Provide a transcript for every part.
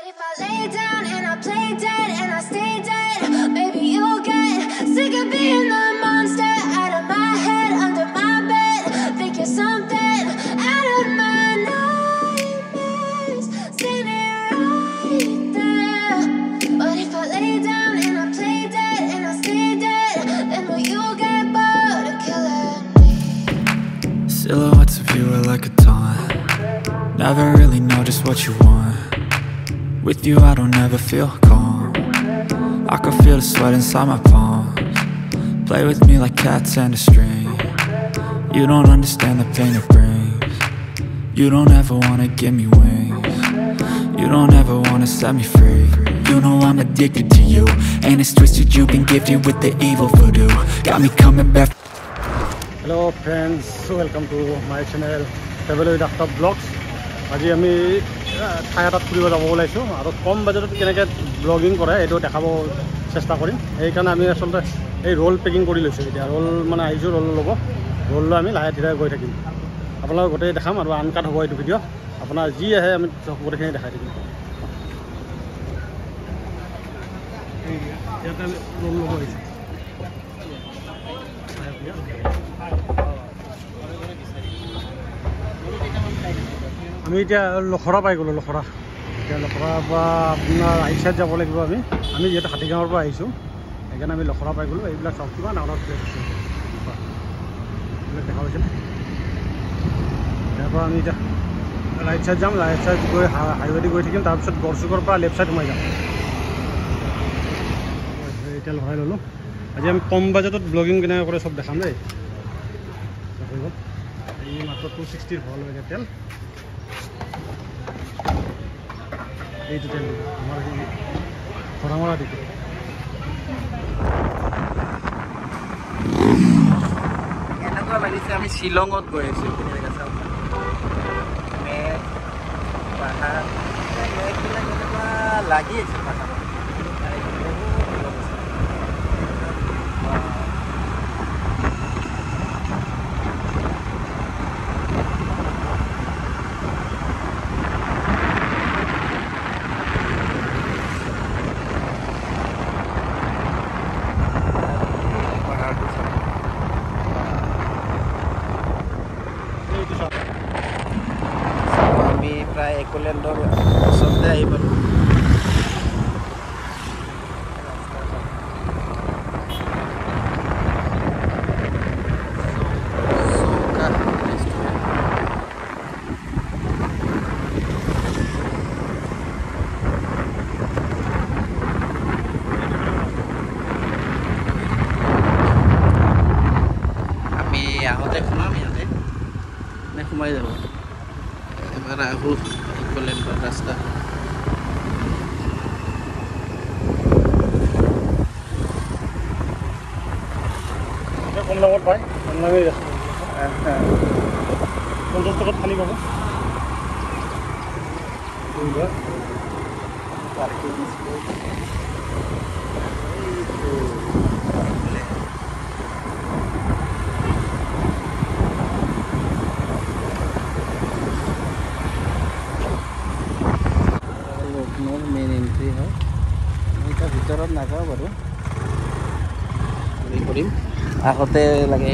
What if I lay down and I play dead and I stay dead? Maybe you'll get sick of being the monster out of my head, under my bed. Think you're something out of my nightmares, standing right there. What if I lay down and I play dead and I stay dead? Then will you get bored of killing me? Silhouettes of you are like a taunt. Never really know just what you want. With you I don't ever feel calm. I can feel the sweat inside my palms. Play with me like cats and a string. You don't understand the pain it brings. You don't ever wanna give me wings. You don't ever wanna set me free. You know I'm addicted to you, and it's twisted, you've been gifted with the evil voodoo. Got me coming back. Hello friends, welcome to my channel Travel with Aftab Vlogs. আজি আমি ঠাই এটাত ফুৰিব যাব ওলাইছোঁ আৰু কম বাজেটত কেনেকৈ ব্লগিং কৰে এইটো দেখাব চেষ্টা কৰিম। সেইকাৰণে আমি আচলতে এই ৰোল পেকিং কৰি লৈছোঁ। এতিয়া ৰোল মানে আহিছোঁ, ৰোল ল'ব, ৰোল লৈ আমি লাহে ধীৰে গৈ থাকিম। আপোনালোকক গোটেই দেখাম আৰু আনকাট হ'ব এইটো ভিডিঅ'। আপোনাৰ যি আহে আমি গোটেইখিনি দেখাই থাকিম। ইয়াতে আমি ৰোল ল'ব আহিছোঁ। আমি এতিয়া লখৰা পাই গ'লোঁ। লখৰা এতিয়া লখৰাৰ পৰা আপোনাৰ ৰাইট চাইড যাব লাগিব। আমি যিহেতু হাতীগাঁৱৰ পৰা আহিছোঁ, সেইকাৰণে আমি লখৰা পাই গ'লোঁ। এইবিলাক চাওক কিমান ডাঙৰ প্লেচ আছে, এইবিলাক দেখা পাইছেনে? ইয়াৰ পৰা আমি এতিয়া ৰাইট চাইড যাম। ৰাইট চাইড গৈ হাইৱেদি গৈ থাকিম, তাৰপিছত গড়চুকৰ পৰা লেফ্ট চাইড সোমাই যাম। এতিয়া লৰাই ল'লোঁ। আজি আমি কম বাজেটত ব্লগিং কেনেকৈ কৰে চব দেখাম দেই। এই মাত্ৰ 260 ভৰাল এতিয়া তেল। এইটো তেল আমাৰ ভৰামৰা দিকে এনেকুৱা লাগিছে আমি শ্বিলঙত গৈ আছোঁ। পাহাৰ এনেকুৱা লাগি আছে। আমি প্ৰায় একলেণ্ডৰ ওচৰতে আহি পালোঁ। আমি আহোঁতে সোমাম ইয়াতে নে সোমাই যাব? এবাৰ আহোঁ একলেণ্ডৰ ৰাস্তা। কম দামত পায়, কম দামী ৰাস্তা। 50 টকাত খালী পাব। মেইন এন্ট্ৰি হয়। আমি তাৰ ভিতৰত নাযাওঁ বাৰু, ঘূৰি ফুৰিম। আগতে লাগে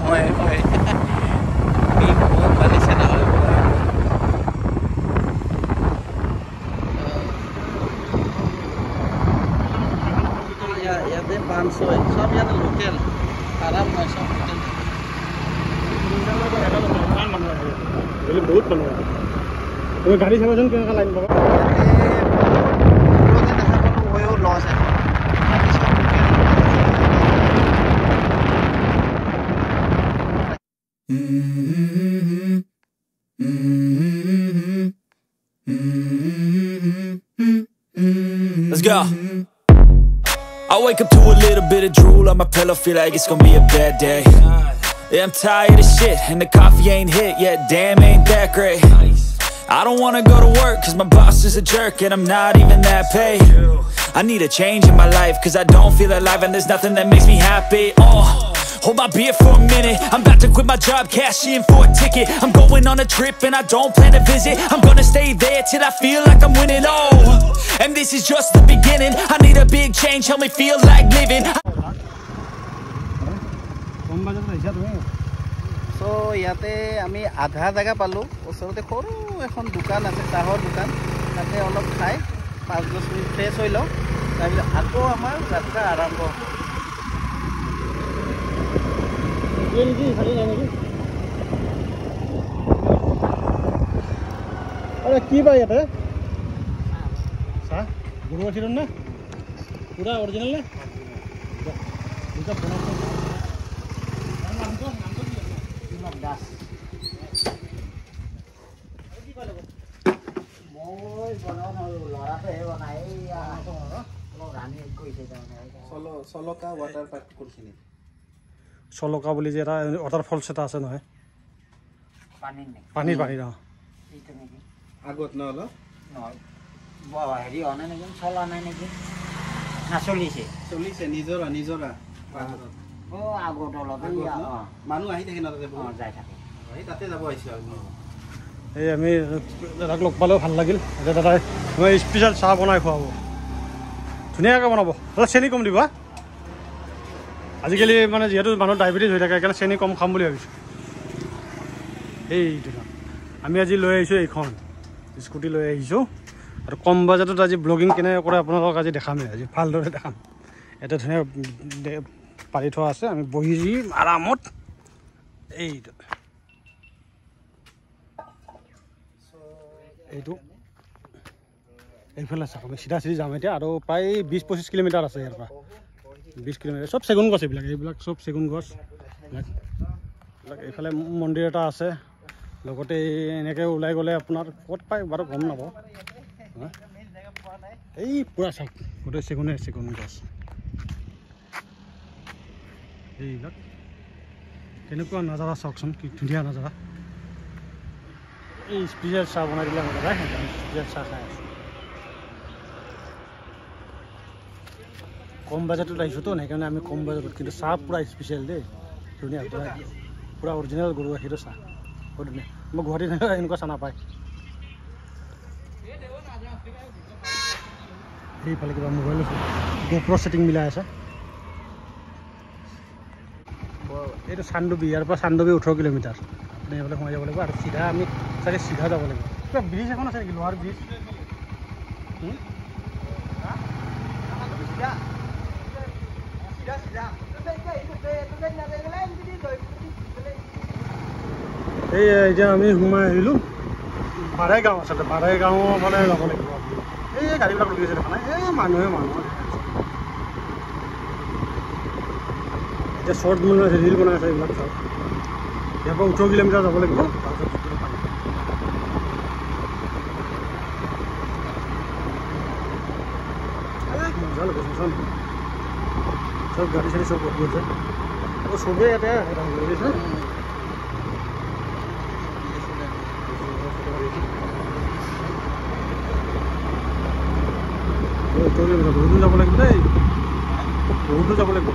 মই বহুত পালিছে নহয়। ইয়াতে 500 চব ইয়াতে লোকেল, আৰাম হয় চব লোকেল। বহুত মানুহ আছে। তুমি গাড়ী চাবাচোন কেনেকুৱা লাইন পাবা। লছ আছে। Let's go. I wake up to a little bit of drool on my pillow, feel like it's gonna be a bad day. Yeah, I'm tired of shit, and the coffee ain't hit yet, damn, ain't that great. I don't wanna go to work, cause my boss is a jerk, and I'm not even that paid. I need a change in my life, cause I don't feel alive, and there's nothing that makes me happy. Hold my beer for a minute, I'm about to quit my job, cash in for a ticket. I'm going on a trip and I don't plan to visit. I'm gonna stay there till I feel like I'm winning, and this is just the beginning. I need a big change, help me feel like living. So ইয়াতে আমি আধা জায়গা পালো ওচৰতে সৰু এখন দোকান আছে চাহৰ দোকান তাতে অলপ খাই 5-10 মিনিট ফ্ৰেছ হৈ লওঁ তাৰপিছত আকৌ আমাৰ যাত্ৰা আৰম্ভ ये लीजिए खाली जाने की अरे की भाई ये सा गुरु आशीर्वाद ना पूरा ओरिजिनल ना इसका बना नाम तो दास मोय बनाओ लड़ा पे है बनाए या लो रानी कोई से जाने सोलो का वाटर पार्क কোনখিনি চলকা বুলি যে এটা ৱাটাৰফলছ এটা আছে নহয় পানী পানী আগত নহ'ল নহয় হেৰি অনা নেকি চলা নাই নেকি না চলিছে নিজৰা আগত অলপ মানুহ আহি থাকে না তাতে যাই থাকে তাতে যাব আহিছে আৰু এই আমি দাদাক লগ পালেও ভাল লাগিল এতিয়া দাদাই মই স্পেচিয়েল চাহ বনাই খুৱাব ধুনীয়াকৈ বনাব অলপ চেনি কম দিব আজিকালি মানে যেহেতু মানুহ ডায়েবেটিছ হৈ থাকে সেইকাৰণে চেনি কম খাম বুলি ভাবিছোঁ এইটো আমি আজি লৈ আহিছোঁ এইখন স্কুটি লৈ আহিছোঁ আৰু কম বাজেটত আজি ব্লগিং কেনেকৈ কৰে আপোনালোকক আজি দেখামেই আজি ভালদৰে দেখাম এটা ধুনীয়া পাৰি থোৱা আছে আমি বহি আৰামত এইটো এইটো এইফালে চাওক আমি চিধা যাম এতিয়া আৰু প্ৰায় 20-25 কিলোমিটাৰ আছে ইয়াৰ পৰা 20 কিলোমিটাৰ সব চেগুন গছ এইবিলাক সব চেগুন গছ এইফালে মন্দিৰ এটা আছে লগতে এনেকৈ ওলাই গ'লে আপোনাৰ ক'ত পায় বাৰু গম নাপাওঁ এই পুৰা চাওক গোটেই চেগুন গছ এইবিলাক কেনেকুৱা নাজাৰা চাওকচোন কি ধুনীয়া নাজাৰা এই স্পেচিয়েল চাহ বনাই দিলে আমাৰ দাদাই স্পেচিয়েল চাহ খাই আছে কম বাজেটত আহিছোঁ তো সেইকাৰণে আমি কম বাজেটত কিন্তু চাহ পূৰা স্পেচিয়েল দেই ধুনীয়া পূৰা অৰিজিনেল গৰু গাখীৰৰ চাহ বহুত ধুনীয়া মই গুৱাহাটীত এনেকুৱা চাহ নাপায় সেইফালে কিবা মোবাইল গোপ্ৰ ছেটিং মিলাই আছে এইটো চান্দুবি ইয়াৰ পৰা চান্দুবি 18 কিলোমিটাৰ আপুনি এইফালে সোমাই যাব লাগিব আৰু চিধা আমি চাগে চিধা যাব লাগিব কিবা ব্ৰিজ এখন আছে নেকি লোহাৰ ব্ৰিজ এই এতিয়া আমি সোমাই আহিলোঁ বাৰাই গাঁও আচলতে বাৰাই গাঁও মানে যাব লাগিব এই গাড়ীবিলাক ৰখি আছে দেখা নাই এই মানুহ এতিয়া শ্বৰ্ট বনাই আছে ৰিল বনাই আছে এইবিলাক চাওক ইয়াৰ পৰা 18 কিলোমিটাৰ যাব লাগিব সব গাড়ী চাড়ী সব ৰখি আছে আৰু চবেই ইয়াতে গৈছে বহুতো যাব লাগিব দেই বহুতো যাব লাগিব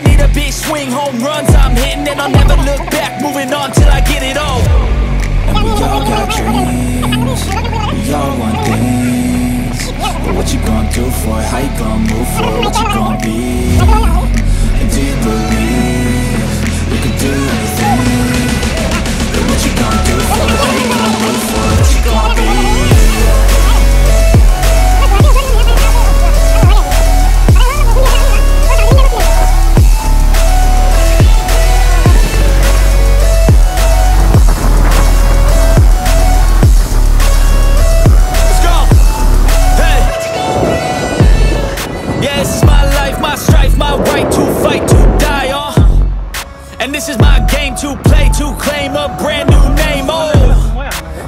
Need a big swing, home runs I'm hitting and I'll never look back, moving on till I get it all. And we all got dreams, we all want things, but what you gonna do for it, how you gonna move for it, what you gonna be, and do you believe you can do anything, but what you gonna do for it, how you gonna move for it, what you gonna be. And this is my game to play, to claim a brand new name,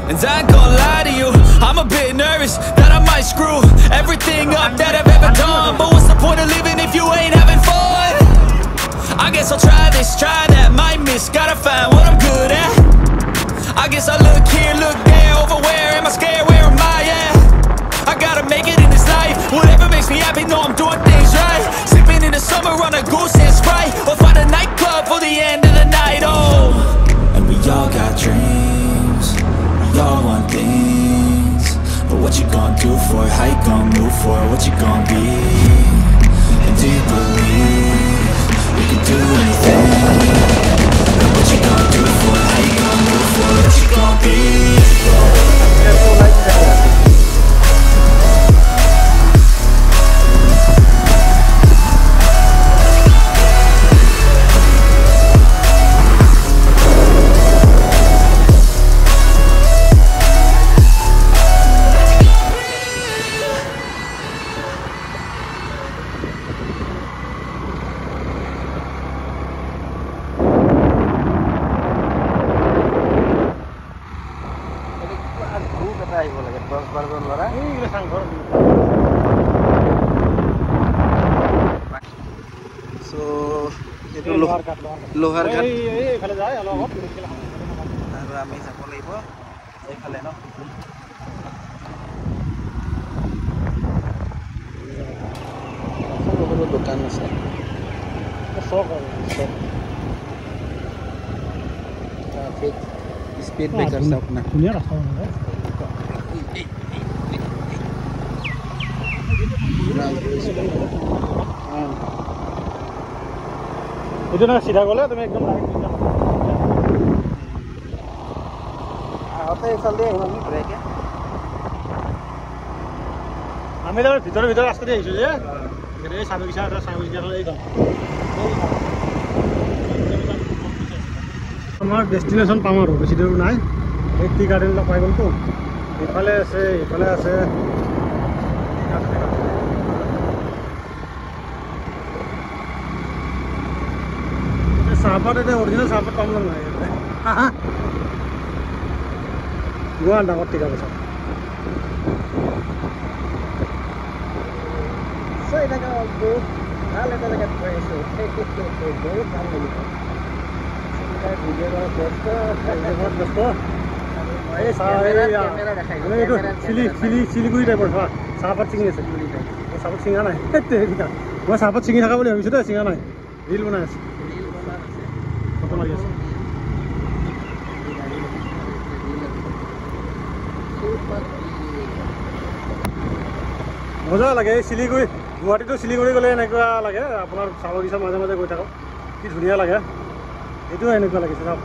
and I ain't gonna lie to you, I'm a bit nervous that I might screw everything up that I've ever done, but what's the point of living try that, might miss, gotta find what I'm good at. I guess I look here, look there, over where am I scared, where am I at? I gotta make it in this life, whatever makes me happy, know I'm doing things right. Sipping in the summer on a goose and Sprite, or find a nightclub for the end of the night, oh. And we all got dreams, we all want things, but what you gonna do for it, how you gonna move for it, what you gonna be? And do you believe you can do anything? And what you gonna do for it, how you gonna move for it, what you gonna be? লোহাৰ ঘাট এইফালে যায় অলপ আৰু আমি যাব লাগিব এইফালে ন বহুতো দোকান আছে চক আৰু চক ট্ৰাফিক স্পীড ব্ৰেকাৰ আছে আপোনাৰ ধুনীয়া ৰাস্তা মানে itu na sida gole তুমি একদম ডাইরেক্ট নিয়ে যাবা আতে এফাল দিয়ে আমি ব্রেকে আমি তো ভিতরে ভিতরে রাস্তা দিয়ে আইছো যে এই সামনে কিছু আছে সামনে কিছু আছে এই দাও আমার ডেস্টিনেশন পাম আর বেশি দূর নাই এই টি গার্ডেনটা পাই গল তো এফালে আছে साहबात এটা অরিজিনাল সাহবাত পাম না হ্যাঁ গোয়া ডাঙর ঠিক আছে সো এটা বহুত ভাল এটা জায়গা পাইছো বহুত ভাল লাগিছে এটা ভিডিও করা দোস্ত এই ক্যামেরা দেখাই শিলিগুড়ি টাইপৰ সাহবাত চিঙি আছে সাহবাত চিঙা নাই মই সাহবাত চিঙি থাকা বুলি ভাবিছো চিঙা নাই ৰিল বনাই আছে মজা লাগে শিলিগুড়ি গুৱাহাটীতো শিলিগুড়ি গ'লে এনেকুৱা লাগে আপোনাৰ চাবগিছা মাজে মাজে গৈ থাকক কি ধুনীয়া লাগে এইটো এনেকুৱা লাগিছে চাওক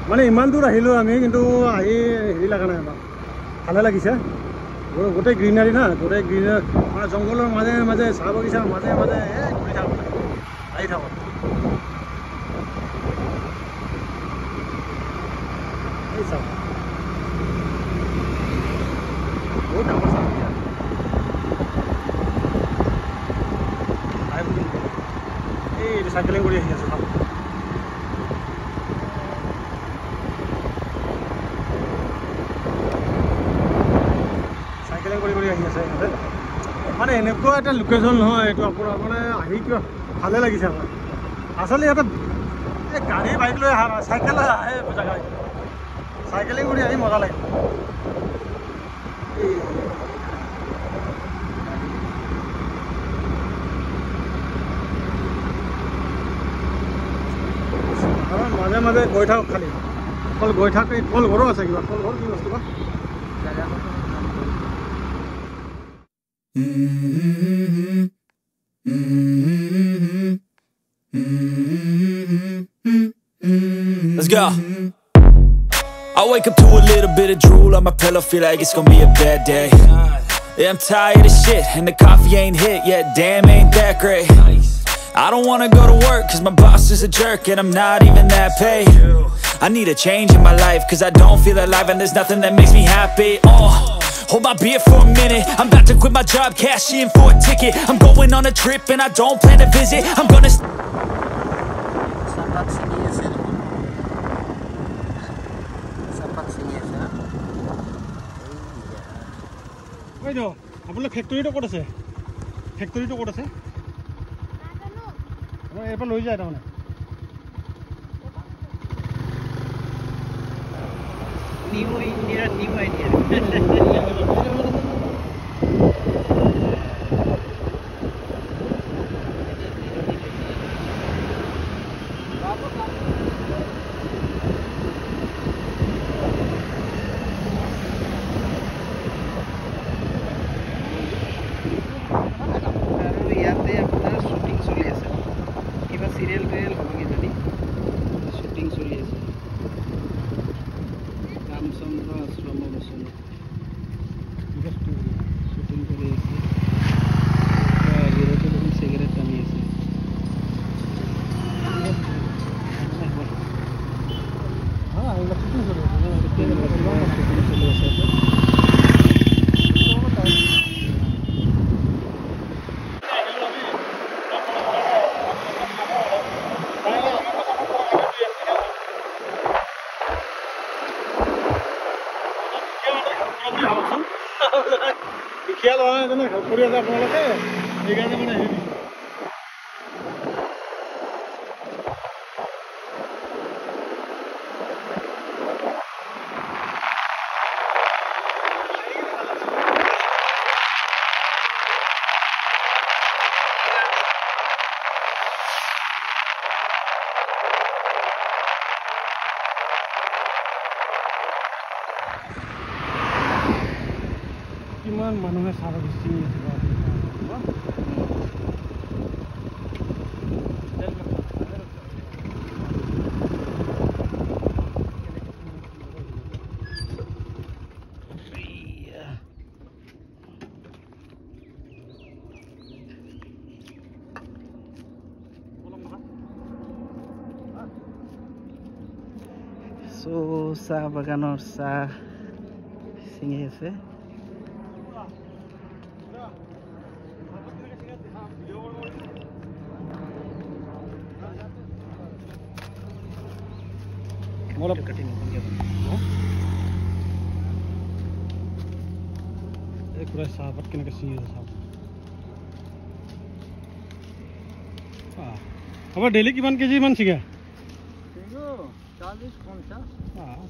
মানে ইমান দূৰ আহিলোঁ আমি কিন্তু আহি হেৰি লগা নাই আমাৰ ভালে লাগিছে গোটেই গ্ৰীনাৰী না গোটেই গ্ৰীনাৰী মানে জংঘলৰ মাজে মাজে চাহ বাগিচাৰ মাজে মাজে ঘূৰি থাকক আহি থাকক এই চাওক বহুত ডাঙৰ চাহ এই চাইকেলিং কৰি আহি আছোঁ চাইকেলিং কৰি আহি আছে মানে এনেকুৱা এটা লোকেশ্যন নহয় এইটো আপোনাৰ মানে আহি কিয় ভালে লাগিছে আমাৰ আচলতে ইয়াতে এই গাড়ী বাইক লৈ অহা নহয় চাইকেল আহে জেগা চাইকেলিং কৰি আহি মজা লাগে মাজে মাজে গৈ থাকক খালি অকল গৈ থাক কল ঘৰো আছে কিবা কল ঘৰ কি বস্তু বা Let's go. I wake up to a little bit of drool on my pillow, feel like it's gonna be a bad day. Yeah, I'm tired of shit, and the coffee ain't hit yet, damn ain't that great. I don't wanna go to work, cause my boss is a jerk, and I'm not even that paid. I need a change in my life, cause I don't feel alive, and there's nothing that makes me happy. Hold my beer for a minute, I'm about to quit my job, cash in for a ticket. I'm going on a trip, and I don't plan to visit, I'm gonna আপোনাৰ ফেক্টৰীটো ক'ত আছে ফেক্টৰীটো ক'ত আছে এইফালে লৈ যায় তাৰমানে new idea খিয়াল হোৱা নাই জানে কৰি আছে আপোনালোকে সেইকাৰণে মানে হেৰি কিমান মানুহে চাহ বেছি চাহ বাগানৰ চাহ ছিঙি আছে পুৰা চাহপাত কেনেকৈ ছিঙি আছে চাহ আমাৰ ডেইলি কিমান কেজি মান ছিঙে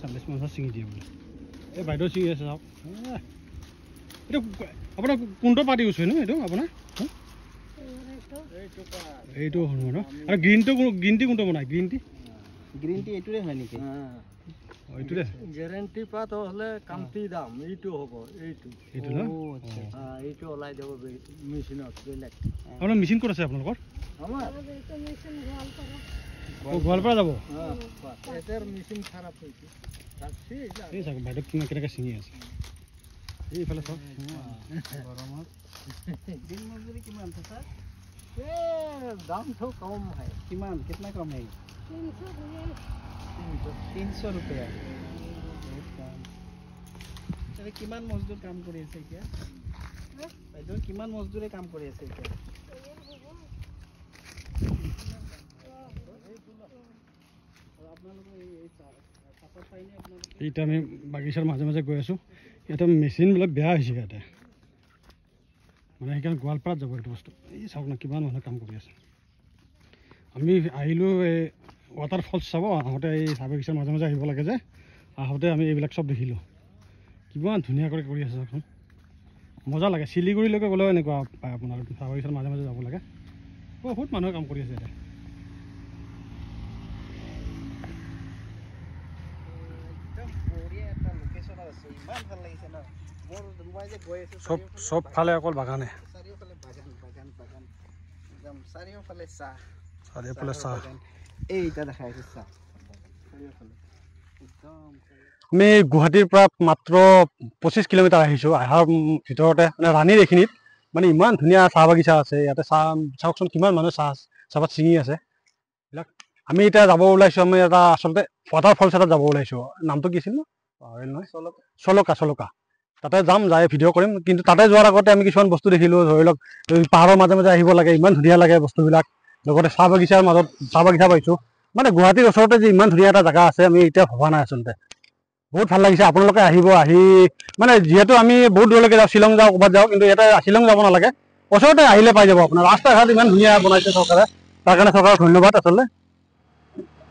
40-50 ছিঙি দিয়ে বোলে এই বাইদেউ ছিঙি আছে চাওক এইটো আপোনাৰ কোনটো পাৰ্টি ইউজ হয় ন এইটো আপোনাৰ এইটো হয় ন আৰু গ্ৰীণ টি কোনটো বনায় গ্ৰীণ টি এইটোৰে হয় নেকি এইটোৰে গেৰেণ্টি পাত হ'লে কামটি দাম এইটো হ'ব এইটো ন এইটো ওলাই যাব মেচিনত বেলেগ আপোনাৰ মেচিন ক'ত আছে আপোনালোকৰ আমাৰ গোৱালপাৰা যাব মেচিন খাৰাপ হৈছে এই চাওক বাইদেউ কেনেকৈ ছিঙি আছে এইফালে চাওক গৰমত দিন মজুৰি কিমান ছাৰ দামটো কম হয় কিমান কিतना কম হয় 300 रुपया কিমান মজদুৰ কাম কৰি আছে এতিয়া বাইদেউ কিমান মজদুৰে কাম কৰি আছে এতিয়া এতিয়া আমি বাগিচাৰ মাজে মাজে গৈ আছোঁ ইয়াতে মেচিনবিলাক বেয়া হৈছে ইয়াতে মানে সেইকাৰণে গোৱালপাৰাত যাব এইটো বস্তু এই চাওক না কিমান মানুহে কাম কৰি আছে আমি আহিলোঁ এই ৱাটাৰ ফলছ চাব আহোঁতে এই চাহ বাগিচাৰ মাজে মাজে আহিব লাগে যে আহোঁতে আমি এইবিলাক চব দেখিলোঁ কিমান ধুনীয়াকৈ কৰি আছে চাওকচোন মজা লাগে শিলিগুৰিলৈকে গ'লেও এনেকুৱা পায় আপোনাৰ চাহ বাগিচাৰ মাজে মাজে যাব লাগে বহুত মানুহে কাম কৰি আছে ইয়াতে চব ফালে অকল বাগানে চাৰিওফালে চাহ আমি গুৱাহাটীৰ পৰা মাত্ৰ 25 কিলোমিটাৰ আহিছোঁ অহাৰ ভিতৰতে মানে ৰাণীৰ এইখিনিত মানে ইমান ধুনীয়া চাহ বাগিচা আছে ইয়াতে চাওকচোন কিমান মানুহে চাহপাত ছিঙি আছে এইবিলাক আমি এতিয়া যাব ওলাইছোঁ আমি এটা আচলতে ৱাটাৰ ফলছ এটাত যাব ওলাইছোঁ নামটো কি আছিল ন নহয় চলকা তাতে যাম যাই ভিডিঅ' কৰিম কিন্তু তাতে যোৱাৰ আগতে আমি কিছুমান বস্তু দেখিলোঁ ধৰি লওক পাহাৰৰ মাজে মাজে আহিব লাগে ইমান ধুনীয়া লাগে বস্তুবিলাক লগতে চাহ বাগিচাৰ মাজত চাহ বাগিচা পাইছোঁ মানে গুৱাহাটীৰ ওচৰতে যে ইমান ধুনীয়া এটা জেগা আছে আমি এতিয়া ভবা নাই আচলতে বহুত ভাল লাগিছে আপোনালোকে আহিব আহি মানে যিহেতু আমি বহুত দূৰলৈকে যাওঁ শ্বিলং যাওঁ ক'ৰবাত যাওঁ কিন্তু ইয়াতে শ্বিলং যাব নালাগে ওচৰতে আহিলে পাই যাব আপোনাৰ ৰাস্তা ঘাট ইমান ধুনীয়া বনাইছে চৰকাৰে তাৰ কাৰণে চৰকাৰক ধন্যবাদ আচলতে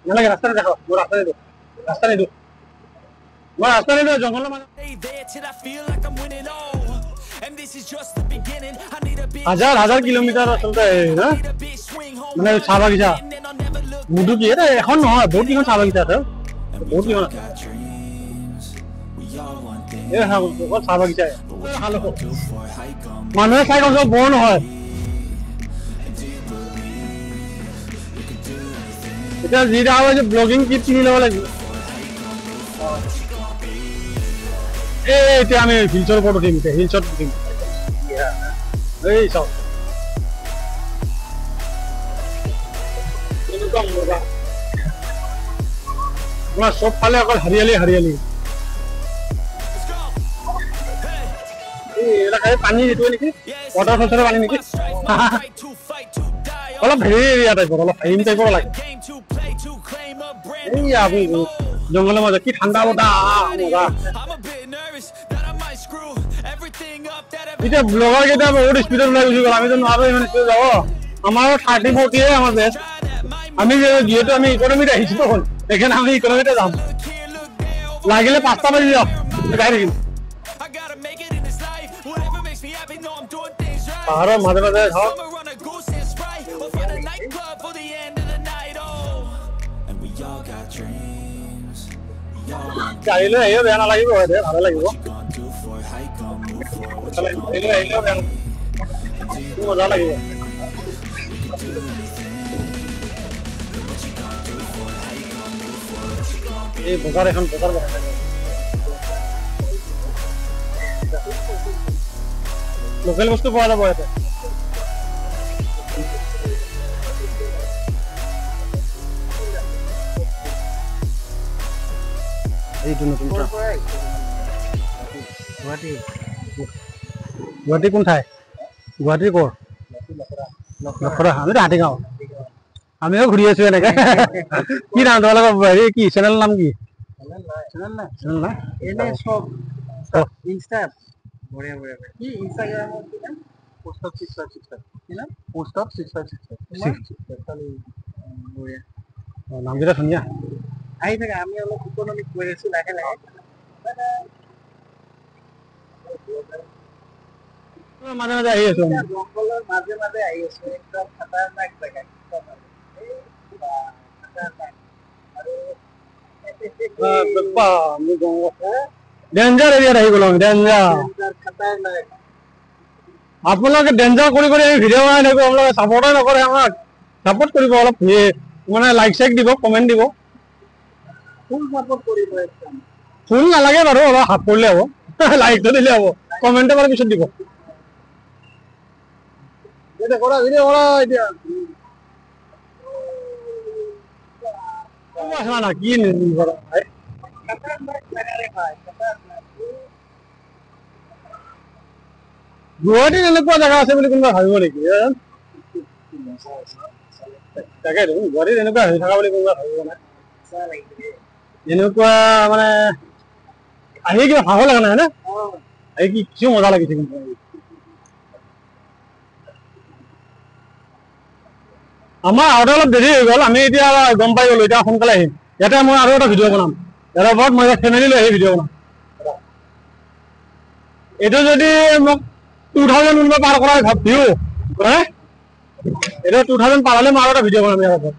নালাগে ৰাস্তা দেখো মোৰ ৰাস্তা নিদিওঁ মই ৰাস্তা নিদিওঁ জংঘলৰ মাজত হাজাৰ হাজাৰ কিলোমিটাৰ আচলতে মানে চাহ বাগিচা মোৰতো কি এখন নহয় বহুত কেইখন চাহ বাগিচা আছে বহুত কেইখন চাহ বাগিচা মানুহে চাই কম বৰ নহয় এতিয়া যি দেখা পাইছে ব্লগিং কিট কিনি ল'ব লাগিব এতিয়া আমি হিলছৰ ওপৰত উঠিম হিলছত উঠিম এই চাওক তোমাৰ চবফালে অকল হাৰিয়ালি হাৰিয়ালি পানী যিটো নেকি ৱাটাৰফল চাইডৰ পানী নেকি অলপ হেৰি এৰিয়া টাইপৰ অলপ হেৰিম টাইপৰ লাগে এই আপুনি জংঘলৰ মাজত কি ঠাণ্ডা বতাহ মজা এতিয়া ব্লগাৰ কেইটা বহুত স্পীডত ওলাই গুচি গ'ল আমিতো নোৱাৰো ইমান স্পীডত যাব আমাৰ 30-40হে আমাৰ বেষ্ট আমি যিহেতু আমি ইকনমিত আহিছো সেইকাৰণে আমি ইকনমিতে যাম লাগিলে 5টা বাজি যাওক গাই থাকিম পাহাৰৰ মাজে মাজে যাওক গাড়ীলৈ আহিও বেয়া নালাগিব ভালে লাগিব মজা লাগিব এই বজাৰ এখন বজাৰ লোকেল বস্তু পোৱা যাব ইয়াতে এইটো নতুন গুৱাহাটী কোন ঠাই গুৱাহাটীৰ ক'ৰ লখৰা আমিতো হাতীগাঁও আমিও ঘূৰি আছো এনেকে কি নাম তোমালোকৰ হেৰি কি চেনেল নাম কি চেনেল নাই এনে সব ইনষ্টাত বঢ়িয়া বঢ়িয়া কি ইনষ্টাগ্ৰামত কি নাম পোষ্ট অফ 656 কি নাম পোষ্ট অফ 656 বঢ়িয়া নামকেইটা ধুনীয়া আহি থাকে আমি অলপ ইকনমিক কৰি আছো লাহে লাহে মাজে মাজে আহি আছো জংঘলৰ মাজে মাজে আহি আছো একদম খাতাৰনাক জেগা ডেঞ্জাৰ এৰিয়াত আহি গ'লো ডেঞ্জাৰ আপোনালোকে ডেঞ্জাৰ কৰি কৰি আমি ভিডিঅ' বনাই থাকো আপোনালোকে ছাপৰ্টে নকৰে আমাক ছাপৰ্ট কৰিব অলপ মানে লাইক চাইক দিব কমেণ্ট দিব ফুল নালাগে বাৰু অলপ হাত কৰিলে হ'ব লাইকটো দিলে হ'ব কমেণ্টটো বাৰু পিছত দিব কৰা ভিডিঅ' কৰা এতিয়া কি গুৱাহাটীত এনেকুৱা জেগা আছে বুলি কোনোবা ভাবিব নেকি তাকেতো গুৱাহাটীত এনেকুৱা হৈ থকা বুলি কোনোবা ভাবিব নাই এনেকুৱা মানে আহি কিবা ভাব লগা নাই না আহি কি কিছু মজা লাগিছে কিন্তু আমাৰ আহোঁতে অলপ দেৰি হৈ গ'ল আমি এতিয়া গম পাই গ'লো এতিয়া সোনকালে আহিম ইয়াতে মই আৰু এটা ভিডিঅ' বনাম ইয়াৰ ওপৰত মই ফেমিলি লৈ আহি ভিডিঅ' বনাম এইটো যদি মোক 2000 কোনোবা পাৰ কৰা ভাবিও এইটো 2000 পাৰ হ'লে মই আৰু এটা ভিডিঅ' বনাম ইয়াৰ ওপৰত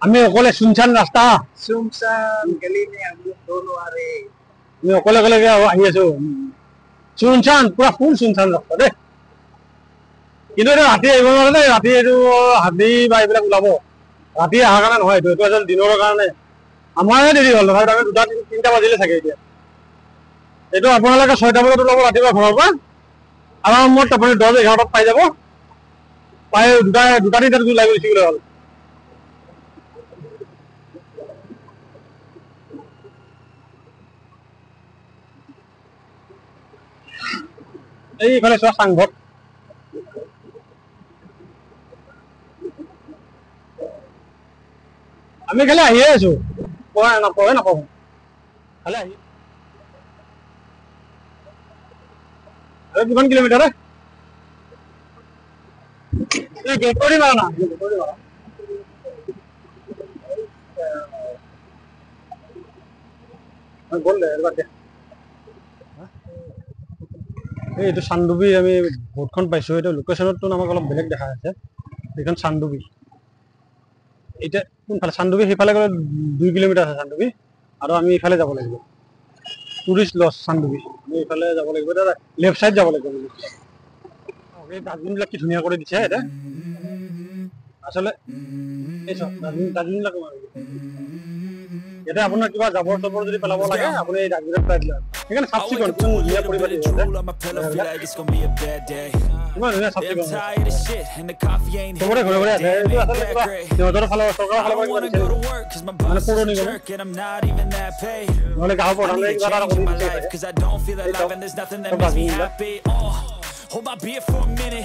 আমি অকলে শুনচান ৰাস্তা আমি অকলে অকলে আহি আছো শুনচান পুৰা ফুল শুনচান ৰাস্তা দেই কিন্তু এইটো ৰাতি আহিব নোৱাৰে দেই ৰাতি এইটো হাতী বা এইবিলাক ওলাব ৰাতি অহাৰ কাৰণে নহয় এইটো আছিল দিনৰ কাৰণে আমাৰে দেৰি হ'ল তথাপিতো আমি 2-3টা বাজিলে চাগে এতিয়া এইটো আপোনালোকে 6টা বজাত ওলাব ৰাতিপুৱা ঘৰৰ পৰা আৰামত আপুনি 10-11টাত পাই যাব পাই 2-3টাত ওলাই গুচি গ'লে হ'ল এইফালে চোৱা চাংঘৰ আমি খালি আহিয়ে আছো নাপাওঁ খালি আহি কিমান কিলোমিটাৰ গেট কৰি মাৰা না বল দে এবাৰ দে এইটো চান্দুবি আমি বোটখন পাইছো এইটো লোকেশ্যনতো আমাক অলপ বেলেগ দেখা আছে এইখন চান্দুবি এতিয়া কোনফালে চান্দুবি সেইফালে গ'লে 2 কিলোমিটাৰ আছে চান্দুবি আৰু আমি এইফালে যাব লাগিব টুৰিষ্ট লজ চান্দুবি আমি এইফালে যাব লাগিব দাদা লেফ্ট সাইড যাব লাগিব এই ডাষ্টবিনবিলাক কি ধুনীয়া কৰি দিছে এটা আসলে এই চব ডাষ্টবিনবিলাক ইয়াতে আপোনাৰ কিবা জাবৰ জাবৰ যদি পেলাব লাগে আপুনি এই ডাষ্টবিনত পেলাই দিলে সেইকাৰণে চাফ চিকুণ ধুনীয়া পৰিৱেশ দিছে ইমান ধুনীয়া চাফ চিকুণ চবৰে ঘৰে ঘৰে আছে এইটো আচলতে কিবা সিহঁতৰ ফালৰ চৰকাৰৰ ফালৰ পৰা কিবা দিছে মানে পৌৰ নিগম নহ'লে গাঁও প্ৰধানে কিবা এটা কৰি দিছে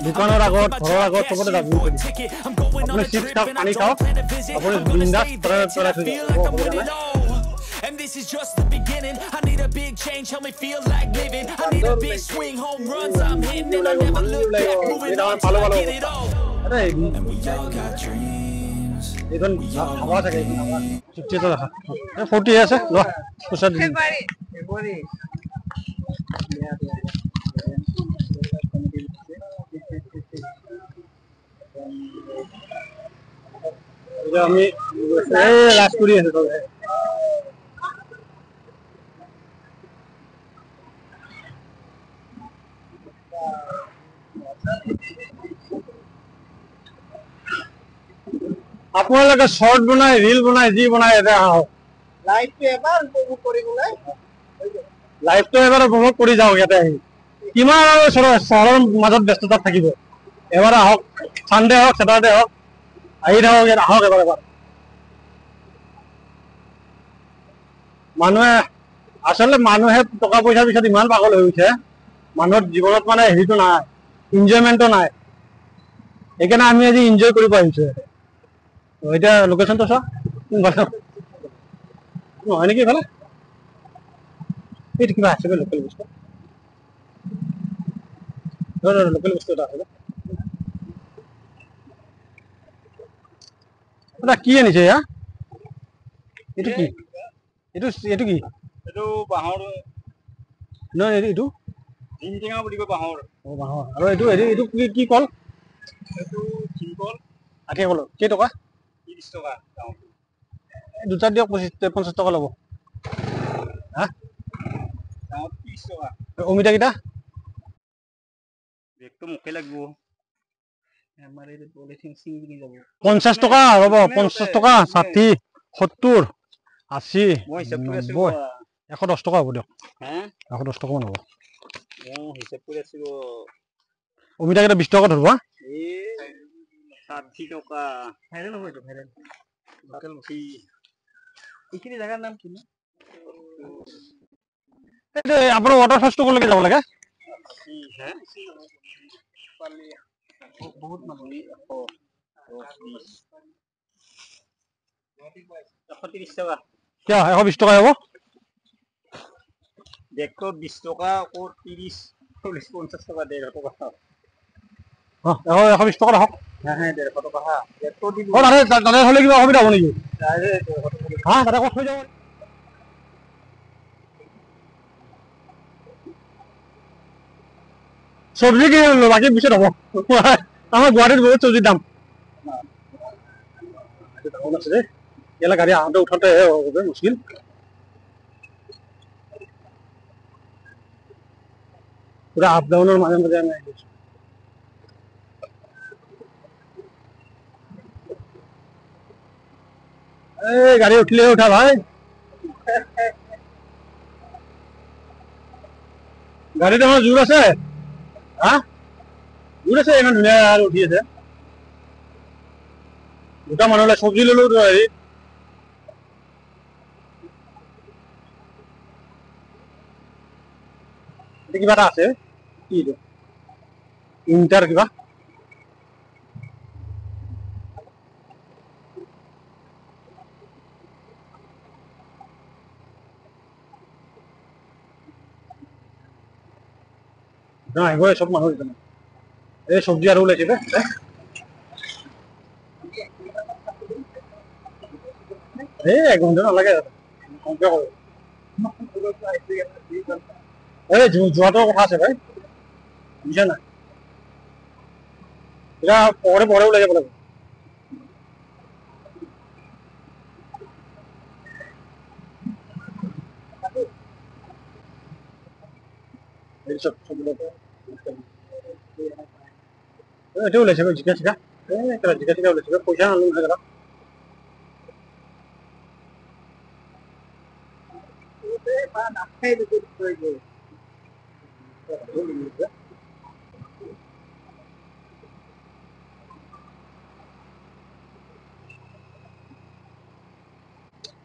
দোকানৰ আগত ঘৰৰ আগত চবতে ডাষ্টবিন কৰি দিছে আপুনি চিপছ খাওক পানী খাওক আপুনি বিন্দাছ পেলাই থৈ যাব And this is just the beginning. I need a big change, help me feel like living. I need a big swing, home runs I'm hitting, and I never look back. Moving on till I get it all. And we all got dreams. এইখন হাৱা থাকে এইখন হাৱা চিপছটো দেখা 40 আছে ল পুছা দি আমি এই লাজ কৰি আছো তবে আপোনালোকে শৰ্ট বনাই ৰীল বনাই যি বনাই এটা আহক লাইভটো এবাৰ উপভোগ কৰি যাওক ইয়াতে আহি কিমান আৰু চহৰৰ মাজত ব্যস্ততা থাকিব এবাৰ আহক চানডে হওক চেটাৰডে হওক আহি থাকক ইয়াত আহক এবাৰ মানুহে টকা পইচাৰ পিছত ইমান পাগল হৈ গৈছে মানুহৰ জীৱনত মানে হেৰিটো নাই এনজয়মেণ্টটো নাই সেইকাৰণে আমি আজি এনজয় কৰিব আহিছো এতিয়া লোকেশ্যনটো চোৱা নহয় নেকি এইফালে এইটো কিবা আছে লোকেল বস্তু লোকেল বস্তু এটা আছে কি আনিছে এয়া এইটো কি এইটো এইটো কি এইটো বাঁহৰ নহয় এইটো জিংটেঙা বুলি কয় বাঁহৰ বাঁহৰ আৰু এইটো এইটো কি কল এইটো চিংকল আঠিয়া কল কেইটকা 30 টকা দুটা দিয়ক 50 টকা ল'ব হা 30 টকা অমিতাকেইটা বেগটো মুখে লাগিব আমাৰ এই পলিথিন চিঙি যাব 50 টকা ৰ'ব 50 টকা 60 70 80 মই হিচাপ কৰি আছো 110 টকা হ'ব দিয়ক হে 110 টকা মান হ'ব হিচাপ কৰি আছো অমিতাকেইটা 20 টকা ধৰবা এই 60 টকা ভাইৰেল হ'ব এইটো ভাইৰেল লোকেল মুখি এইখিনি জাগাৰ নাম কি আপোনাৰ ৱাটাৰ ফলছটো ক'লৈকে যাব লাগে বহুত মানুহ 130 টকা কিয় 120 টকা হ'ব বেগটো 20 টকা আকৌ 30 40 50 টকা 150 টকা 120 টকা ৰাখক হে 150 টকা হা বেগটো দিব তাতে হ'লে কিবা অসুবিধা হ'ব নেকি হা তাতে ক'ত থৈ যাব চব্জি কিনে আনিলো বাকী পিছত হ'ব আমাৰ গুৱাহাটীত বহুত চব্জিৰ দাম আছে দেই ইয়ালৈ গাড়ী আহোঁতে উঠোঁতে হ'ব মুস্কিল পুৰা আপ ডাউনৰ মাজে মাজে আমি আহি আছো এই গাড়ী উঠিলে উঠা ভাই গাড়ীত আমাৰ জোৰ আছে হা জোৰ আছে ইমান ধুনীয়া উঠি আছে দুটা মানুহলৈ চব্জি ললো হেৰি কিবা এটা আছে কি ইণ্টাৰ কিবা আহিব চব মানুহ এই চব্জি আৰু ওলাইছে এই 1 ঘণ্টা নালাগে কমকে কৰোঁ এই যোৱাটো কথা আছে ভাই বুজা নাই এতিয়া পৰে ওলাই যাব লাগিব itu udah siapa jika kalau jika udah siapa pojang lalu nggak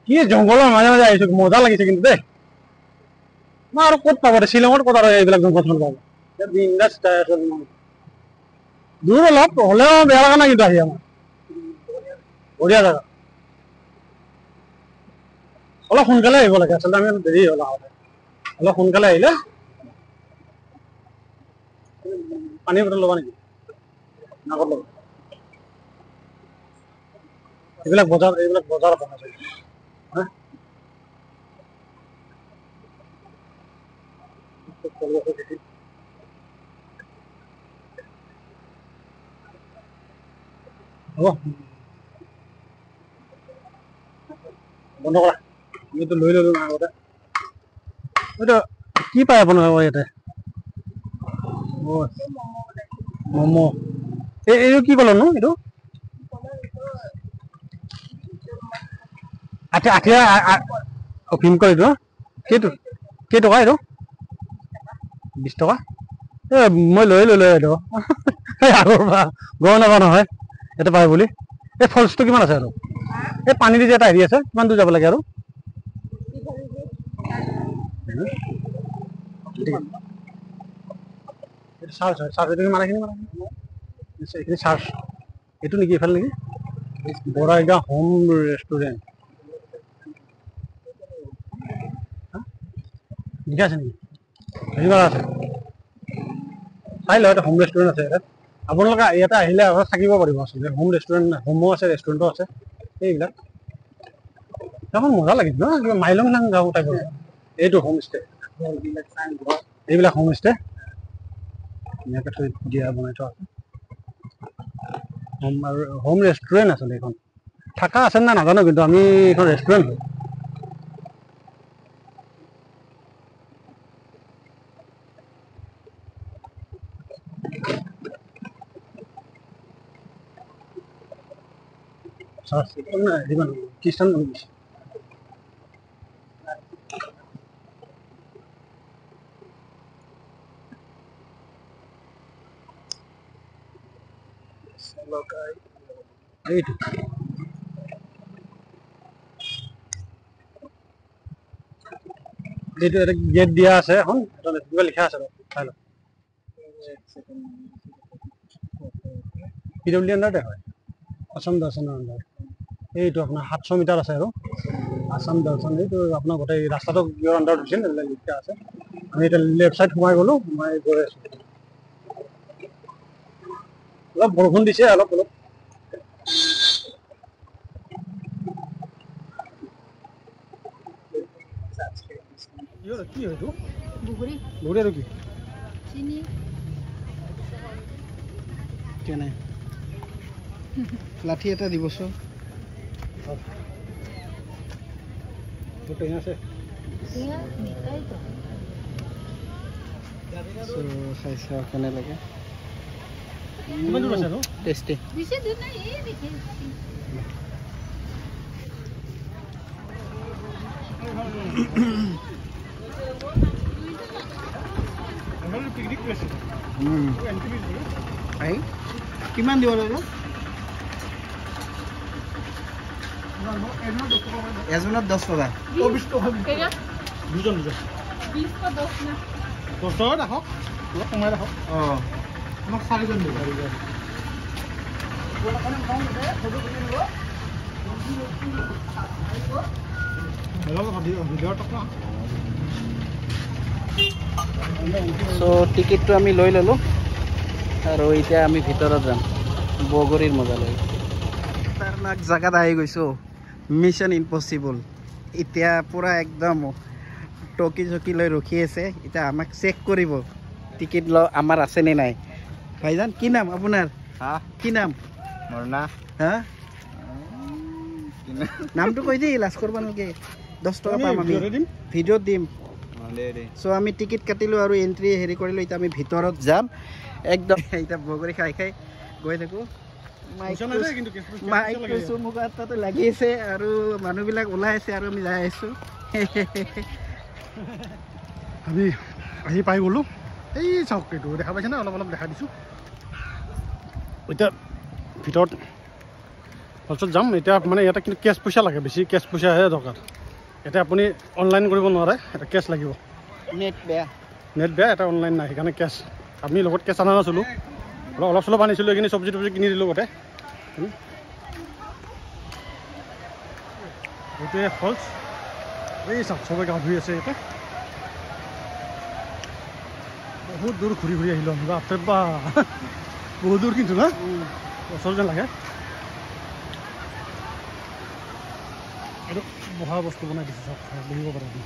কি জঙ্গলৰ মাজে মাজে আহিছো মজা লাগিছে কিন্তু দেই মই আৰু ক'ত পাব শ্বিলঙত ক'ত আৰু এইবিলাক জঙ্গল পাব বিন্দাছ দূৰ অলপ হ'লেও বেয়া লগা নাই কিন্তু আহি আমাৰ বঢ়িয়া জেগা অলপ সোনকালে আহিব লাগে আচলতে আমি দেৰি হ'ল আহোঁতে অলপ সোনকালে আহিলে পানী বটল ল'বা নেকি নাকত ল'বা এইবিলাক বজাৰ বনাইছে হা হ'ব বন্ধ কৰা আমিতো লৈ ল'লো না আগতে এইটো কি পায় আপোনালোকৰ ইয়াতে ম'ম' এইটো কি ক'লেনো এইটো আঠিয়া ভীমকল এইটো কেইটকা এইটো 20 টকা মই লৈ ল'লো এইটো আগৰ পৰা গম নাপাওঁ নহয় ইয়াতে পায় বুলি এই ফলছটো কিমান আছে আৰু এই পানী দি যে এটা হেৰি আছে কিমান দূৰ যাব লাগে আৰু এইখিনি চাৰ্জ এইটো নেকি এইফালে নেকি বৰাইগাঁও হোম ৰেষ্টুৰেণ্ট লিখা আছে নেকি হেৰিবা আছে চাই লওঁ এটা হোম ৰেষ্টুৰেণ্ট আছে ইয়াত আপোনালোকে ইয়াতে আহিলে থাকিব পাৰিব আচলতে হোম ৰেষ্টুৰেণ্ট হোমো আছে ৰেষ্টুৰেণ্টো আছে এইবিলাক এখন মজা লাগিছে ন কিবা মাইলং চাং যাব টাইপৰ এইটো হোম ষ্টে এইবিলাক হোম ষ্টে ধুনীয়াকৈ থৈ দিয়া বনাই থোৱা আছে হোম ৰেষ্টুৰেণ্ট আচলতে এইখন থাকা আছে নে নাজানো কিন্তু আমি এইখন ৰেষ্টুৰেণ্ট হয় খ্ৰীষ্টান এইটো এইটো এটা গেট দিয়া আছে এখন এটা কিবা লিখা আছে চাই লওক পিডব্লিউ আণ্ডাৰতে হয় আসাম দৰ্শনৰ আণ্ডাৰ এইটো আপোনাৰ 700 মিটাৰ আছে আৰু আসাম দৰ্শন এইটো আপোনাৰ গোটেই ৰাস্তাটো কিহৰ আণ্ডাৰত হৈছে এইবিলাক লিখা আছে আমি এতিয়া লেফ্ট চাইড সোমাই গ'লো মই গৈ আছো অলপ বৰষুণ দিছে অলপ কি হয় এইটো বগৰী আৰু কি কেনে লাঠি এটা দিবচোন আছে খাইছা কেনে লাগে টেষ্টি কিমান দিব লাগিব এজনত 10 টকা 20 টকা দুজন 20 টকা ৰাখক অলপ কমাই ৰাখক আমাক 4জন দিব সো টিকেটটো আমি লৈ ললো আৰু এতিয়া আমি ভিতৰত যাম বগৰীৰ মজা লৈ খতৰনাক জাগাত আহি গৈছো মিশন ইম্পসিবল এতিয়া পুৰা একদম টকি চকি লৈ ৰখি আছে এতিয়া আমাক চেক কৰিব টিকেট ল আমাৰ আছে নে নাই ভাইজান কি নাম আপোনাৰ হা কি নাম মৰনা হা নামটো কৈ দি লাজ কৰিব নালাগে 10 টকা পাম আমি ভিডিঅ'ত দিম সো আমি টিকেট কাটিলো আৰু এন্ট্ৰি হেৰি কৰিলো এতিয়া আমি ভিতৰত যাম একদম এটা বগৰী খাই খাই গৈ থাকো মাইক মুখাতো লাগি আছে আৰু মানুহবিলাক ওলাই আছে আৰু আমি যাই আছো আমি আহি পাই গ'লো এই চাওক এইটো দেখা পাইছে না অলপ অলপ দেখা দিছোঁ এতিয়া ভিতৰত তাৰপিছত যাম এতিয়া মানে ইয়াতে কিন্তু কেছ পইচা লাগে বেছি কেছ পইচাহে দৰকাৰ এতিয়া আপুনি অনলাইন কৰিব নোৱাৰে এটা কেছ লাগিব নেট বেয়া এটা অনলাইন নাই সেইকাৰণে কেছ আমি লগত কেছ আনা নাছিলোঁ অলপ চলপ আনিছিলোঁ এইখিনি চব্জি তব্জি কিনি দিলোঁ গোটেই এইটোৱে ফলছ এই চাওক চবে গা ধুই আছে ইয়াতে বহুত দূৰ ঘূৰি ঘূৰি আহিলোঁ আমি বাপৰে বা বহুত দূৰ কিন্তু না ওচৰ যেন লাগে এইটো বহা বস্তু বনাই দিছোঁ চব বহিব পাৰে আপুনি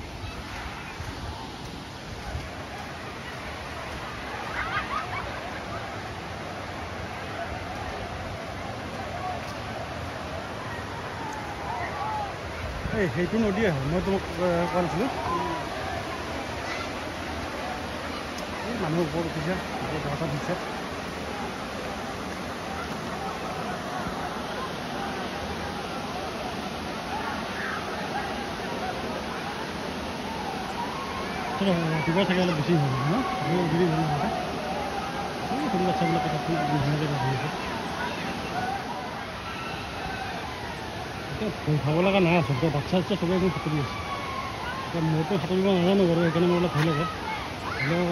এই সেইটো নদীয়ে হয় মই তোমাক কোৱা নাছিলোঁ এই মানুহ ওপৰত উঠিছে গা চা ধুইছে ৰাতিপুৱা চাগে অলপ বেছি হ'ল ন যদি সৰু বাচ্ছাবিলাকে ধুনীয়াকৈ ধুই আছে ভয় খাব লগা নাই আচলতে বাচ্ছা চাচ্ছা চবেই একদম সাঁতুৰি আছে এতিয়া মইতো সাঁতুৰিব নাজানো বাৰু সেইকাৰণে মোৰ অলপ ভয় লাগে হ'লেও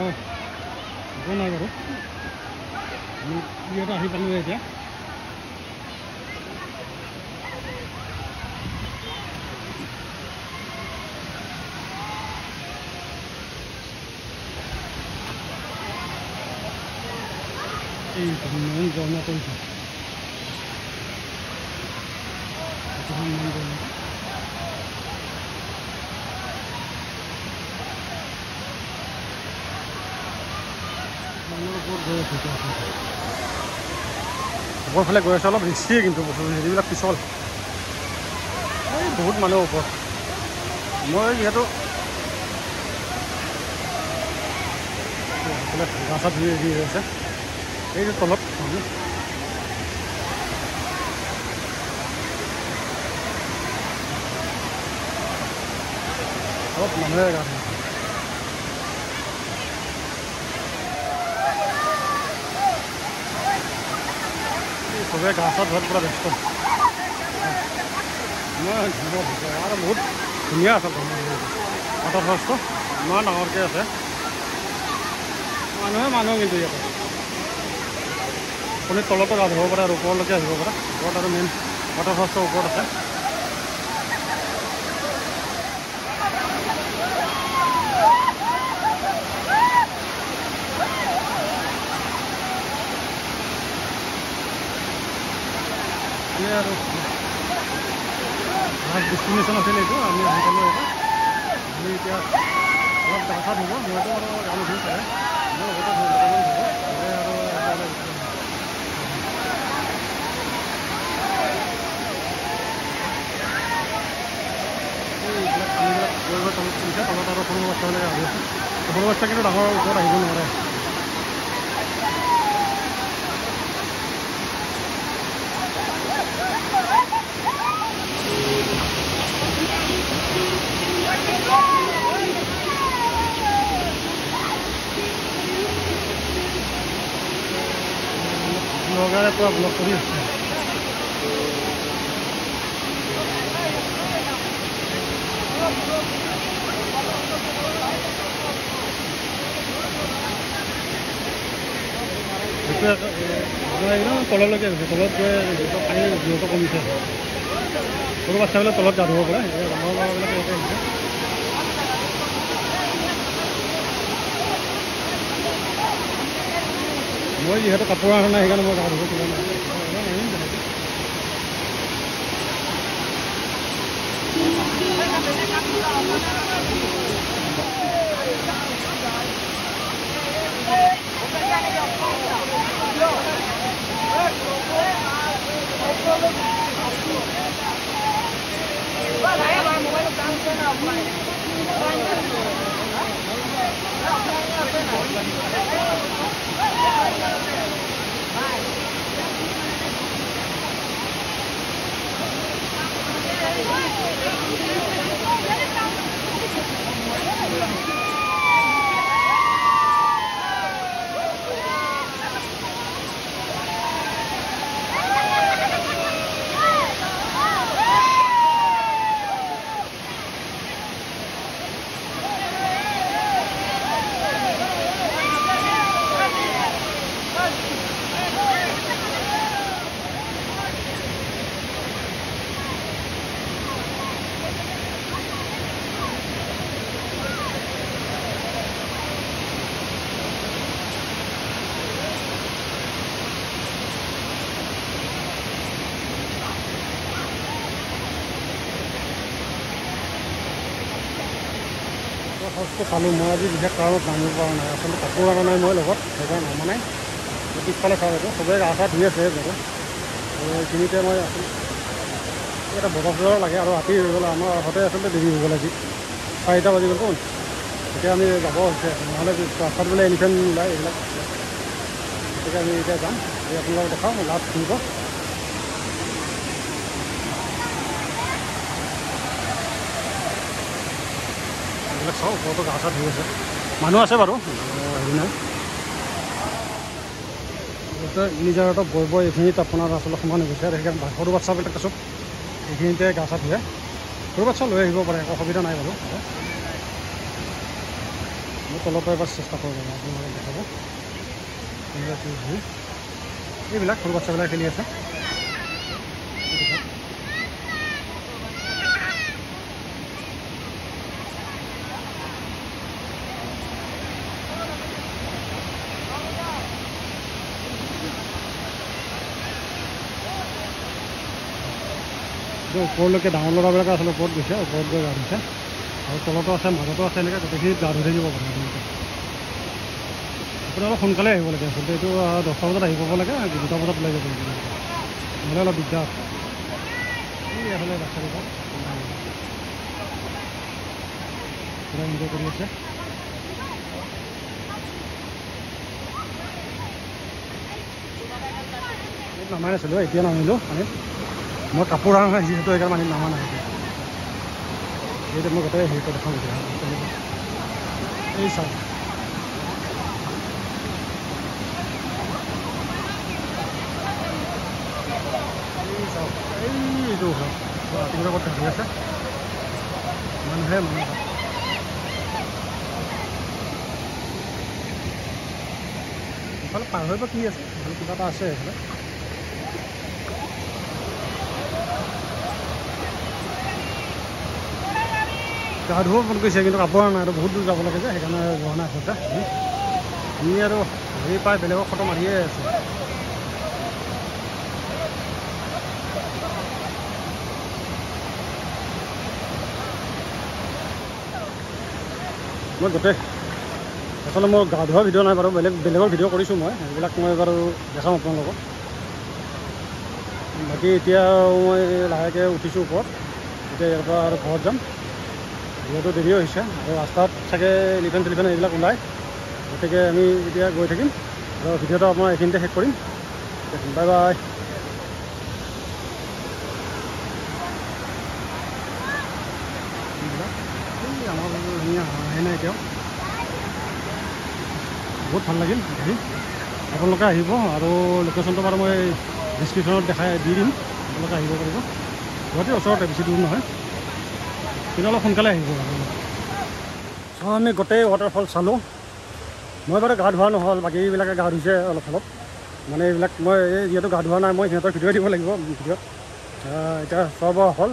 একো নাই বাৰু আমি ইয়াতে আহি পালোঁ এতিয়া এই মেইন ঝৰ্ণা কৰিছে ওপৰ ফালে গৈ আছে অলপ ৰিক্সিয়ে কিন্তু হেৰিবিলাক পিছল এই বহুত মানুহ ওপৰত মই যিহেতু গা চা ধুই হেৰি হৈ আছে এই যে তলত অলপ মানুহে গা ধুই চবে গা চা ধোৱাত পুৰা ব্যস্ত মই আৰু বহুত ধুনীয়া আছে ৱাটাৰ ফলছটো ইমান ডাঙৰকৈ আছে মানুহ কিন্তু ইয়াতে আপুনি তলতো গা ধুব পাৰে আৰু ওপৰলৈকে আহিব পাৰে ওপৰত আৰু মেইন ৱাটাৰ ফলছটোৰ ওপৰত আছে আৰু ডেষ্টিনেশ্যন আছিল এইটো আমি আহি পালোঁ এটা আমি এতিয়া অলপ গা চা ধুব মইতো আৰু গা নুধুও চাগে মোৰ লগতে ধুব আৰু এইবিলাক পানীবিলাক গৈ গৈ তলত পৰিছে তলত আৰু সৰু বাচ্ছাবিলাকে আহি আছে সৰু বাচ্ছা কিন্তু ডাঙৰ ওপৰত আহিব নোৱাৰে ব্লগাৰে পুৰা ব্লগ কৰি আছে একদম তললৈকে আছে তলত গৈ পানী যিহেতু কমিছে সৰু বাচ্ছাবিলাক তলত গা ধুব পাৰে ডাঙৰ ল'ৰাবিলাকে ইয়াতে আহিছে মই যিহেতু কাপোৰ অনা নাই সেইকাৰণে মই গা ধুব পৰা নাই সচটো চালোঁ মই আজি বিশেষ কাৰণত নামিব পৰা নাই আচলতে কাপোৰ অনা নাই মই লগত সেইকাৰণে নামা নাই পিছফালে চাওঁ এইটো চবেই গা চা ধুই আছে বাৰু আৰু এইখিনিতে মই এটা বজাৰ চজাৰ লাগে আৰু ৰাতি হৈ গ'ল আমাৰ আহোঁতে আচলতে দেৰি হৈ গ'ল আজি 4টা বাজি গ'লতো এতিয়া আমি যাব হৈছে নহ'লে ৰাস্তাত বোলে এলিফেণ্ট ওলায় এইবিলাক গতিকে আমি এতিয়া যাম এই আপোনালোকক দেখাওঁ লাষ্ট ফুৰিব এইবিলাক চাওঁ ওপৰতো গা চা ধুই আছে মানুহ আছে বাৰু হেৰি নাই নিজৰটো বৈ এইখিনিত আপোনাৰ আচলতে সমান হৈ গৈছে সেইকাৰণে সৰু বাচ্ছাবিলাক চব এইখিনিতে গা চা ধুৱে সৰু বাচ্ছা লৈ আহিব পাৰে একো অসুবিধা নাই বাৰু মই তলৰ পৰা এবাৰ চেষ্টা কৰোঁ বাৰু আপোনালোকে দেখাব এইবিলাক সৰু বাচ্ছাবিলাক খেলি আছে ওপৰলৈকে ডাঙৰ ল'ৰাবিলাকে আচলতে ওপৰত গৈছে ওপৰত গৈ গা ধুইছে আৰু তলতো আছে মাজতো আছে এনেকৈ গোটেইখিনি গা ধুই থাকিব পাৰে আপোনালোকে আপুনি অলপ সোনকালে আহিব লাগে আচলতে এইটো 10টা বজাত আহি পাব লাগে 2টা বজাত ওলাই যাব লাগে নহ'লে অলপ দিগদাৰ এই এইফালে বাচ্ছাবিলাক পুৰা এনজয় কৰি আছে নামাই নাছিলোঁ এতিয়া নামিলোঁ মানে মই কাপোৰ অনা নাই যিহেতু সেইকাৰণে মানে নামা নাই যিহেতু মই গোটেই হেৰিটো দেখাওঁ এতিয়া এই চাওক এইটো ৰাতিপুৱা ক'ত ধৰি আছে মানুহে মানুহ ইফালে পাৰ হৈ বা কি আছে কিবা এটা আছে এইফালে গা ধুব মন কৰিছে কিন্তু কাপোৰ অনা নাই বহুত দূৰ যাব লাগে যে সেইকাৰণে যোৱা নাই আচলতে আমি আৰু হেৰি পাই বেলেগক ফটো মাৰিয়ে আছে মই গোটেই আচলতে মোৰ গা ধোৱা ভিডিঅ' নাই বাৰু বেলেগৰ ভিডিঅ' কৰিছোঁ মই সেইবিলাক মই বাৰু দেখাম আপোনালোকক বাকী এতিয়া মই লাহেকৈ উঠিছোঁ ওপৰত এতিয়া ইয়াৰ পৰা আৰু ঘৰত যাম যিহেতু দেৰিও হৈছে আৰু ৰাস্তাত চাগে এলিফেণ্ট চেলিফেণ্ট এইবিলাক ওলায় গতিকে আমি এতিয়া গৈ থাকিম আৰু ভিডিঅ'টো আপোনাৰ এইখিনিতে শেষ কৰিম বাই বাই আমাৰ ধুনীয়া হাঁহে নাই এতিয়াও বহুত ভাল লাগিল আহি আপোনালোকে আহিব আৰু লোকেশ্যনটো বাৰু মই ডিছক্ৰিপশ্যনত দি দিম আপোনালোকে আহিব পাৰিব গুৱাহাটীৰ ওচৰতে বেছি দূৰ নহয় কিন্তু অলপ সোনকালে আহিব চ' আমি গোটেই ৱাটাৰফল চালোঁ মই বাৰু গা ধোৱা নহ'ল বাকীবিলাকে গা ধুইছে অলপ অলপ মানে এইবিলাক মই যিহেতু গা ধোৱা নাই মই সিহঁতৰ ভিডিঅ' দিব লাগিব ভিডিঅ'ত এতিয়া চব হ'ল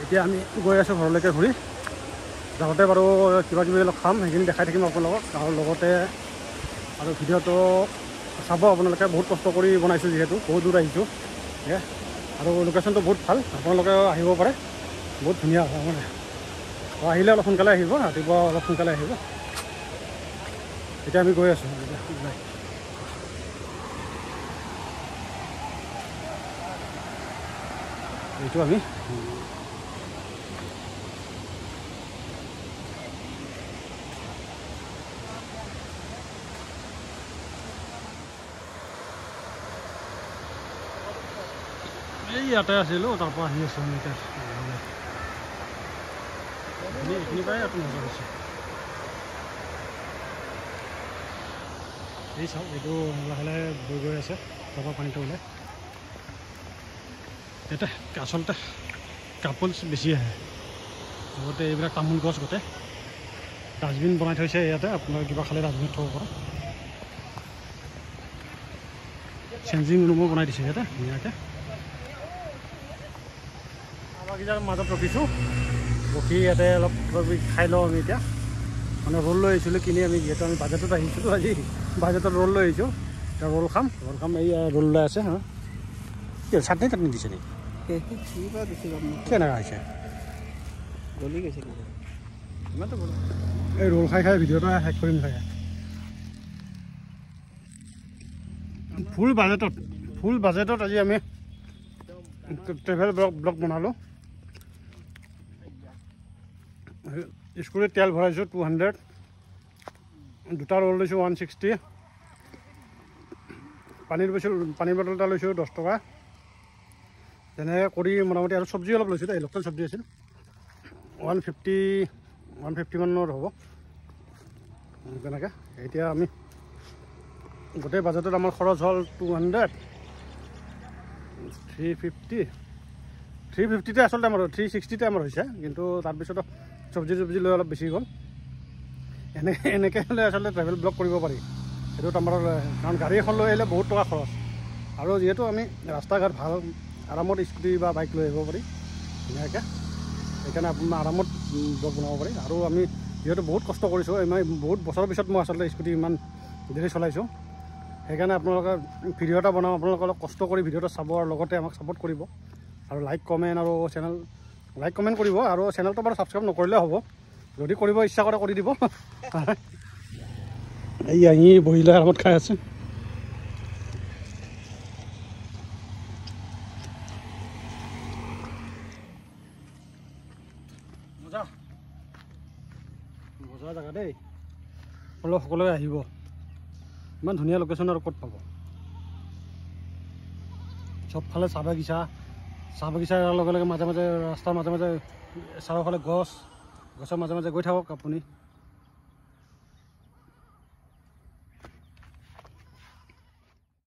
এতিয়া আমি গৈ আছোঁ ঘৰলৈকে ঘূৰি যাওঁতে বাৰু কিবা কিবি অলপ খাম সেইখিনি দেখাই থাকিম আপোনালোকক আৰু লগতে আৰু ভিডিঅ'টো চাব আপোনালোকে বহুত কষ্ট কৰি বনাইছোঁ যিহেতু বহুত দূৰ আহিছোঁ আৰু লোকেশ্যনটো বহুত ভাল আপোনালোকে আহিব পাৰে বহুত ধুনীয়া হয় মানে আহিলে অলপ সোনকালে আহিব ৰাতিপুৱা অলপ সোনকালে আহিব এতিয়া আমি গৈ আছোঁ এইটো আমি এই ইয়াতে আছিলোঁ তাৰপৰা আহি আছোঁ আমি এতিয়া এইখিনি পৰাই ইয়াত মজা হৈছে এই চাওক এইটো লাহে লাহে বৈ গৈ আছে তাৰপৰা পানীটো ওলাই ইয়াতে আচলতে কাপলছ বেছি আহে লগতে এইবিলাক তামোল গছ গোটেই ডাষ্টবিন বনাই থৈছে ইয়াতে আপোনাৰ কিবা খালে ডাষ্টবিন থ'ব পাৰে চেঞ্জিং ৰুমো বনাই দিছে ইয়াতে ধুনীয়াকৈ বাগিচাৰ মাজত ৰখিছোঁ ৰখি ইয়াতে অলপ কিবা খাই লওঁ আমি এতিয়া মানে ৰোল লৈ আহিছিলোঁ কিনি আমি যিহেতু আমি বাজেটত আহিছিলোঁ আজি বাজেটত ৰোল লৈ আহিছোঁ এতিয়া ৰোল খাম এই ৰোল লৈ আছে হা কি চাটনি দিছে নেকি কেনেকুৱা হৈছে গলি গৈছে ইমানটো এই ৰোল খাই ভিডিঅ'টো শেষ কৰিম চাগে ফুল বাজেটত আজি আমি ট্ৰেভেল ব্লগ বনালোঁ স্কুটিত তেল ভৰাইছোঁ 200 দুটা ৰোল লৈছোঁ 160 পানীৰ বটল এটা লৈছোঁ 10 টকা তেনেকৈ কৰি মোটামুটি আৰু চব্জি অলপ লৈছোঁ এই লোকেল চব্জি আছিল 150 মানৰ হ'ব তেনেকৈ এতিয়া আমি গোটেই বাজেটত আমাৰ খৰচ হ'ল 200 350তে আচলতে আমাৰ 360তে আমাৰ হৈছে কিন্তু তাৰপিছত চব্জি লৈ অলপ বেছি গ'ল এনেকৈ হ'লে আচলতে ট্ৰেভেল ব্লগ কৰিব পাৰি সেইটোত আমাৰ কাৰণ গাড়ী এখন লৈ আহিলে বহুত টকা খৰচ আৰু যিহেতু আমি ৰাস্তা ঘাট ভাল আৰামত স্কুটি বা বাইক লৈ আহিব পাৰি ধুনীয়াকৈ সেইকাৰণে আপোনাৰ আৰামত ব্লগ বনাব পাৰি আৰু আমি যিহেতু বহুত কষ্ট কৰিছোঁ মই বহুত বছৰৰ পিছত মই আচলতে স্কুটি ইমান দেৰি চলাইছোঁ সেইকাৰণে আপোনালোকে ভিডিঅ' এটা বনাওঁ আপোনালোকে অলপ কষ্ট কৰি ভিডিঅ'টো চাব আৰু লগতে আমাক ছাপোৰ্ট কৰিব আৰু লাইক কমেণ্ট কৰিব আৰু চেনেলটো বাৰু ছাবস্ক্ৰাইব নকৰিলেও হ'ব যদি কৰিব ইচ্ছা কৰে কৰি দিব এই আহি বহিলৈ আৰামত খাই আছে মজা জেগা দেই সকলোৱে আহিব ইমান ধুনীয়া লোকেশ্যন আৰু ক'ত পাব চবফালে চাহ বাগিচাৰ লগে লগে মাজে মাজে ৰাস্তাৰ মাজে মাজে চাৰিওফালে গছৰ মাজে মাজে গৈ থাকক আপুনি